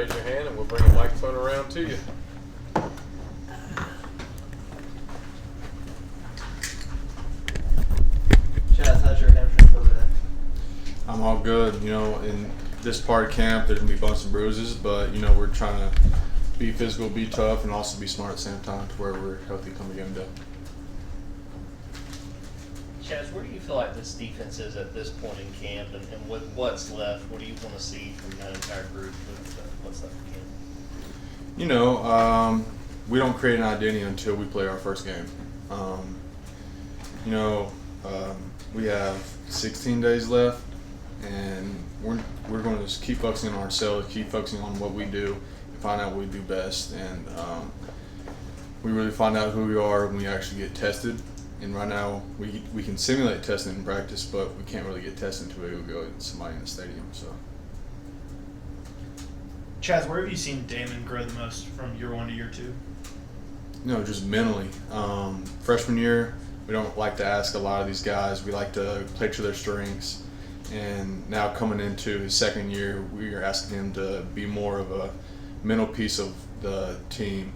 raise your hand and we'll bring a microphone around to you. Chaz, how's your hamstring over there? I'm all good. In this part of camp, there's going to be bumps and bruises, but, we're trying to be physical, be tough, and also be smart at the same time to where we're healthy coming game day. Chaz, where do you feel like this defense is at this point in camp, and with what's left, what do you want to see from that entire group with what's left of camp? We don't create an identity until we play our first game. We have 16 days left, and we're going to just keep focusing on ourselves, keep focusing on what we do, and find out what we do best. And we really find out who we are when we actually get tested. And right now, we can simulate testing in practice, but we can't really get tested until we go with somebody in the stadium. So, Chaz, where have you seen Damon grow the most from year 1 to year 2? Just mentally. Freshman year, we don't like to ask a lot of these guys. We like to play to their strengths. And now coming into his second year, we are asking him to be more of a mental piece of the team.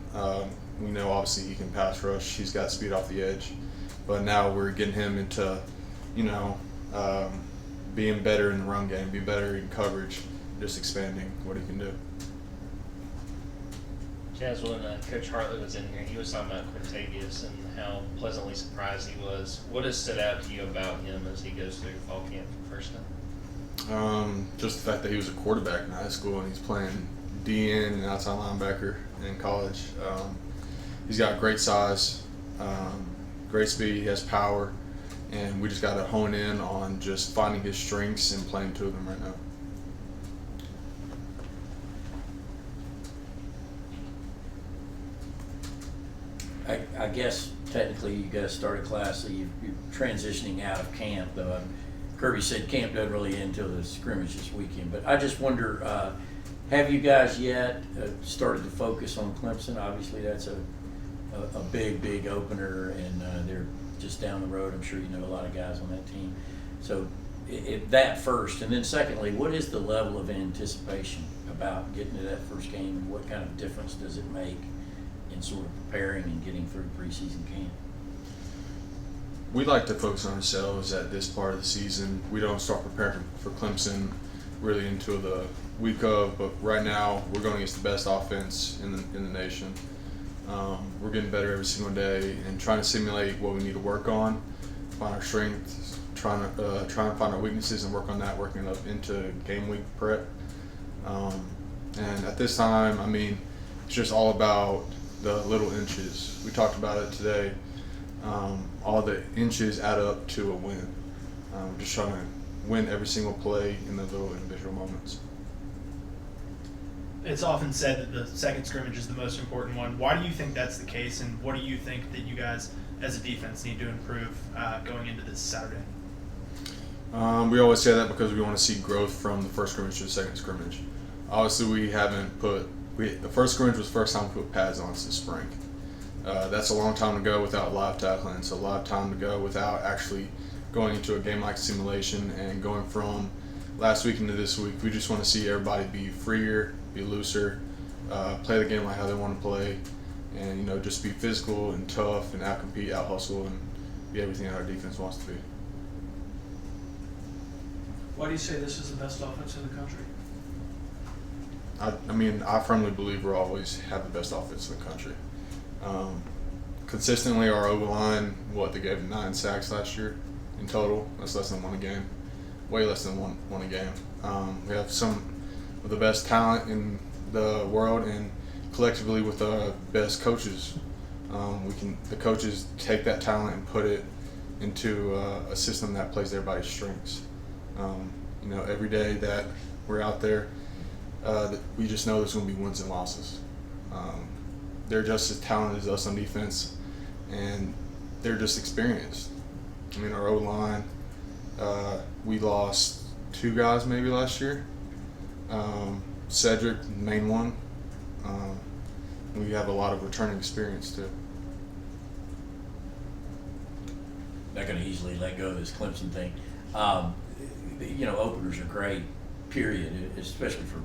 We know obviously he can pass rush. He's got speed off the edge. But now we're getting him into, being better in the run game, be better in coverage, just expanding what he can do. Chaz, when Coach Hartley was in here, he was talking about Quintavious and how pleasantly surprised he was. What has stood out to you about him as he goes through fall camp for the first time? Just the fact that he was a quarterback in high school and he's playing DN and outside linebacker in college. He's got great size, great speed, he has power, and we just got to hone in on just finding his strengths and playing to them right now. I guess technically you guys started class, so you're transitioning out of camp. Though Kirby said camp doesn't really end until the scrimmage this weekend. But I just wonder, have you guys yet started to focus on Clemson? Obviously, that's a big opener, and they're just down the road. I'm sure you know a lot of guys on that team. So that first, and then secondly, what is the level of anticipation about getting to that first game, and what kind of difference does it make in sort of preparing and getting through preseason camp? We like to focus on ourselves at this part of the season. We don't start preparing for Clemson really until the week of, but right now we're going against the best offense in the nation. We're getting better every single day and trying to simulate what we need to work on, find our strengths, trying to find our weaknesses and work on that, working up into game week prep. And at this time, it's just all about the little inches. We talked about it today. All the inches add up to a win. We're just trying to win every single play in the little individual moments. It's often said that the second scrimmage is the most important one. Why do you think that's the case, and what do you think that you guys as a defense need to improve going into this Saturday? We always say that because we want to see growth from the first scrimmage to the second scrimmage. Obviously, we haven't the first scrimmage was the first time we put pads on since spring. That's a long time to go without live tackling. It's a lot of time to go without actually going into a game-like simulation and going from last week into this week. We just want to see everybody be freer, be looser, play the game like how they want to play, and just be physical and tough and out-compete, out-hustle, and be everything that our defense wants to be. Why do you say this is the best offense in the country? I firmly believe we'll always have the best offense in the country. Consistently, our O-line, they gave 9 sacks last year in total. That's less than one a game. Way less than one a game. We have some of the best talent in the world, and collectively with the best coaches, the coaches take that talent and put it into a system that plays to everybody's strengths. Every day that we're out there, we just know there's going to be wins and losses. They're just as talented as us on defense, and they're just experienced. Our O-line, we lost 2 guys maybe last year. Cedric, main one. We have a lot of returning experience too. Not going to easily let go of this Clemson thing. Openers are great, period, especially for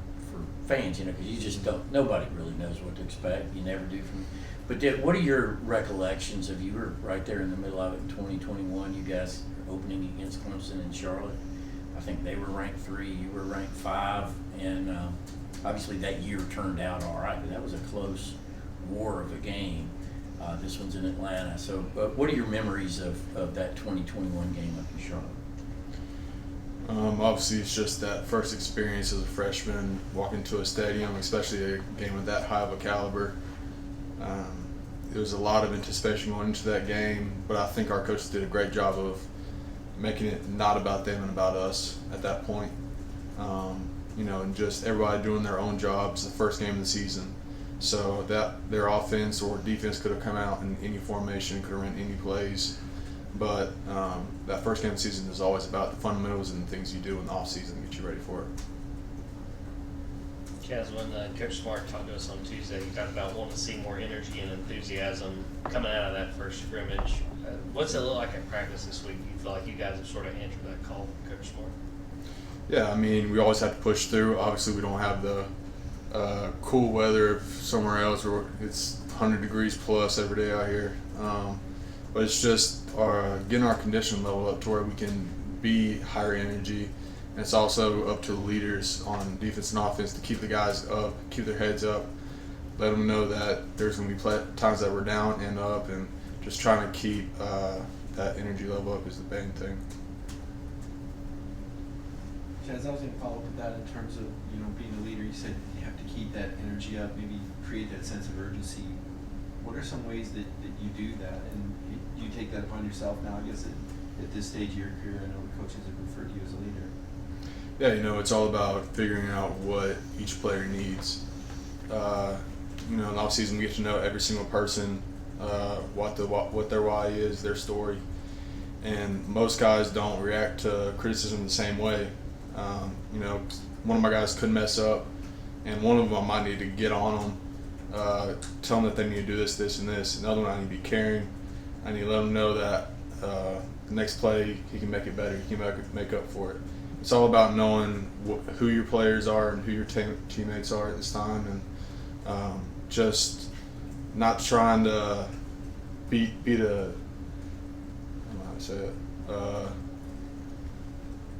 fans, you know, because you just don't. Nobody really knows what to expect. You never do from. But what are your recollections of, you were right there in the middle of it in 2021? You guys opening against Clemson in Charlotte. I think they were ranked 3, you were ranked 5, and obviously that year turned out all right, but that was a close war of a game. This one's in Atlanta. So what are your memories of that 2021 game up in Charlotte? Obviously, it's just that first experience as a freshman, walking to a stadium, especially a game of that high of a caliber. There was a lot of anticipation going into that game, but I think our coaches did a great job of making it not about them and about us at that point. You know, and just everybody doing their own jobs the first game of the season. So that their offense or defense could have come out in any formation, could have run any plays. But that first game of the season is always about the fundamentals and the things you do in the offseason to get you ready for it. Chaz, when Coach Smart talked to us on Tuesday, he talked about wanting to see more energy and enthusiasm coming out of that first scrimmage. What's it look like in practice this week? You feel like you guys have sort of answered that call from Coach Smart? Yeah, I mean, we always have to push through. Obviously, we don't have the cool weather somewhere else where it's 100 degrees plus every day out here. But it's just getting our condition level up to where we can be higher energy. And it's also up to the leaders on defense and offense to keep the guys up, keep their heads up, let them know that there's going to be times that we're down and up, and just trying to keep that energy level up is the main thing. Chaz, I was going to follow up with that in terms of, you know, being a leader. You said you have to keep that energy up, maybe create that sense of urgency. What are some ways that you do that, and do you take that upon yourself now, I guess, at this stage of your career? I know the coaches have referred to you as a leader. Yeah, you know, it's all about figuring out what each player needs. You know, in the offseason, we get to know every single person, what their why is, their story. And most guys don't react to criticism the same way. You know, one of my guys could mess up, and one of them I might need to get on them, tell them that they need to do this, this, and this. Another one I need to be caring. I need to let them know that the next play he can make it better. He can make up for it. It's all about knowing who your players are and who your teammates are at this time, and just not trying to beat a, I don't know how to say it,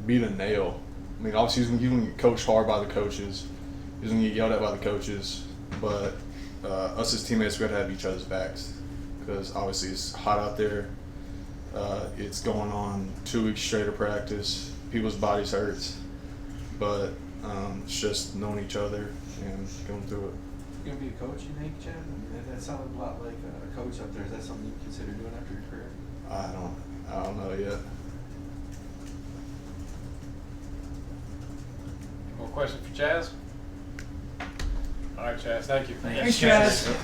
beat a nail. I mean, obviously he's going to get coached hard by the coaches. He's going to get yelled at by the coaches, but us as teammates, we got to have each other's backs, because obviously it's hot out there. It's going on 2 weeks straight of practice. People's bodies hurts, but it's just knowing each other and going through it. You going to be a coach, you think, Chad? I mean, that sounded a lot like a coach up there. Is that something you consider doing after your career? I don't know yet. More question for Chaz? All right, Chaz, thank you. Thanks, Chaz.